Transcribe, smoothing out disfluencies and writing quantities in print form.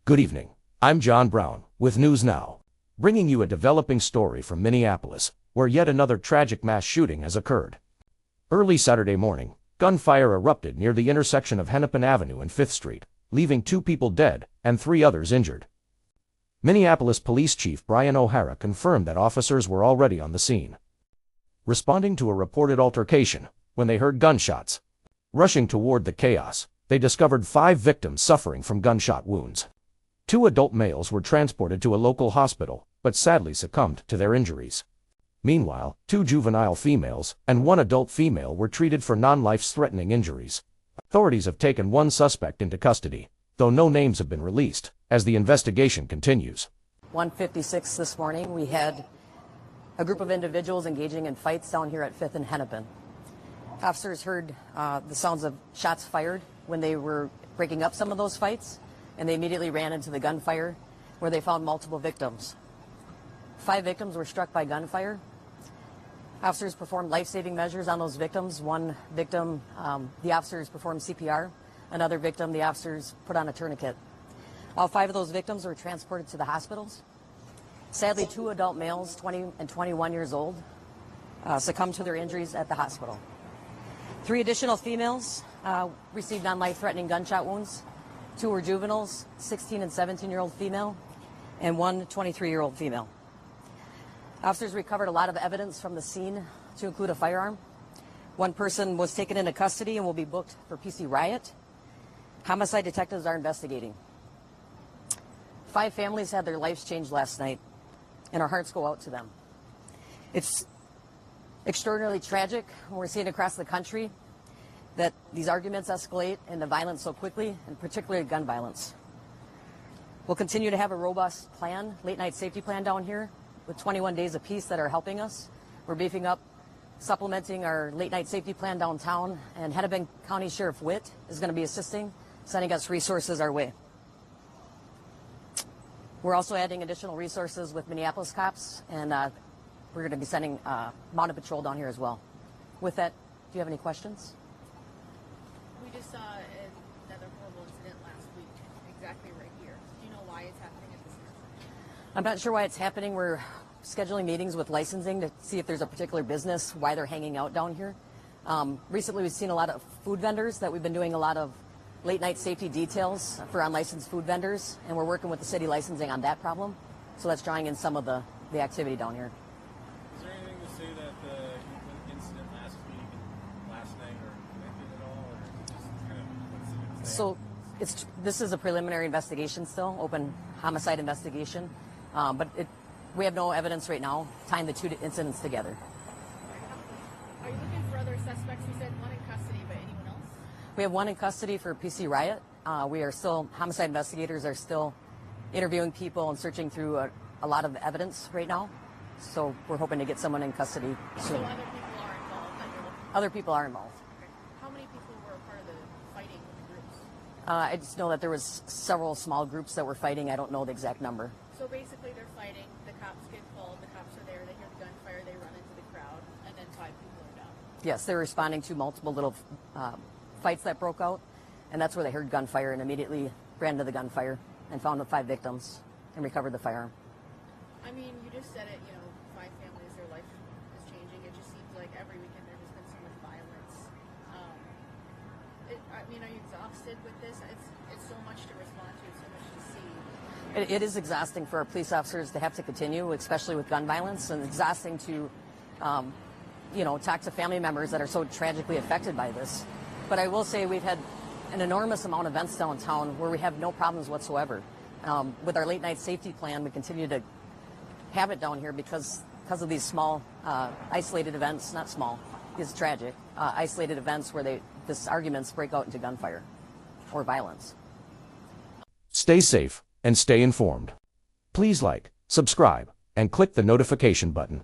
Good evening. I'm John Brown, with News Now, bringing you a developing story from Minneapolis, where yet another tragic mass shooting has occurred. Early Saturday morning, gunfire erupted near the intersection of Hennepin Avenue and 5th Street, leaving 2 people dead and 3 others injured. Minneapolis Police Chief Brian O'Hara confirmed that officers were already on the scene, responding to a reported altercation when they heard gunshots. Rushing toward the chaos, they discovered 5 victims suffering from gunshot wounds. 2 adult males were transported to a local hospital, but sadly succumbed to their injuries. Meanwhile, 2 juvenile females and 1 adult female were treated for non-life-threatening injuries. Authorities have taken 1 suspect into custody, though no names have been released, as the investigation continues. 1:56 this morning, we had a group of individuals engaging in fights down here at 5th and Hennepin. Officers heard the sounds of shots fired when they were breaking up some of those fights, and they immediately ran into the gunfire, where they found multiple victims. 5 victims were struck by gunfire. Officers performed life-saving measures on those victims. 1 victim, the officers performed CPR. Another victim, the officers put on a tourniquet. All 5 of those victims were transported to the hospitals. Sadly, 2 adult males, 20 and 21 years old, succumbed to their injuries at the hospital. 3 additional females received non-life-threatening gunshot wounds. 2 were juveniles, 16 and 17-year-old female, and 1 23-year-old female. Officers recovered a lot of evidence from the scene, to include a firearm. 1 person was taken into custody and will be booked for PC riot. Homicide detectives are investigating. 5 families had their lives changed last night, and our hearts go out to them. It's extraordinarily tragic when we're seeing across the country that these arguments escalate into violence so quickly, and particularly gun violence. We'll continue to have a robust plan, late night safety plan down here, with 21 days apiece that are helping us. We're beefing up, supplementing our late night safety plan downtown, and Hennepin County Sheriff Witt is going to be assisting, sending us resources our way. We're also adding additional resources with Minneapolis cops, and we're going to be sending mounted patrol down here as well. With that, do you have any questions? We just saw another horrible incident last week, exactly right here. Do you know why it's happening at this time? I'm not sure why it's happening. We're scheduling meetings with licensing to see if there's a particular business, why they're hanging out down here. Recently, we've seen a lot of food vendors that we've been doing a lot of late night safety details for unlicensed food vendors, and we're working with the city licensing on that problem. So that's drawing in some of the activity down here. Is there anything to say that the incident last week and last night are connected at all, or just kind of what's it So this is a preliminary investigation still, open homicide investigation, but we have no evidence right now tying the 2 incidents together. Are you looking for other suspects? You said 1 in custody, but anyone else? We have 1 in custody for PC riot. Homicide investigators are still interviewing people and searching through a lot of evidence right now. So we're hoping to get someone in custody soon. So other people are involved that you're looking for? Other people are involved. Okay. How many people were a part of the fighting with the groups? I just know that there was several small groups that were fighting. I don't know the exact number. So basically they're fighting, the cops get called, the cops are there, they hear the gunfire, they run into the crowd, and then 5 people are down. Yes, they're responding to multiple little fights that broke out, and that's where they heard gunfire and immediately ran to the gunfire and found the 5 victims and recovered the firearm. I mean, you just said it, 5 families, their life is changing. It just seems like every weekend there's just been so much violence. Are you exhausted with this? It's so much to respond to, so much to see. It is exhausting for our police officers to have to continue, especially with gun violence, and exhausting to, talk to family members that are so tragically affected by this. But I will say we've had an enormous amount of events downtown where we have no problems whatsoever. With our late night safety plan, we continue to have it down here because of these small, isolated events, not small, it's tragic, isolated events where this arguments break out into gunfire or violence. Stay safe and stay informed. Please like, subscribe, and click the notification button.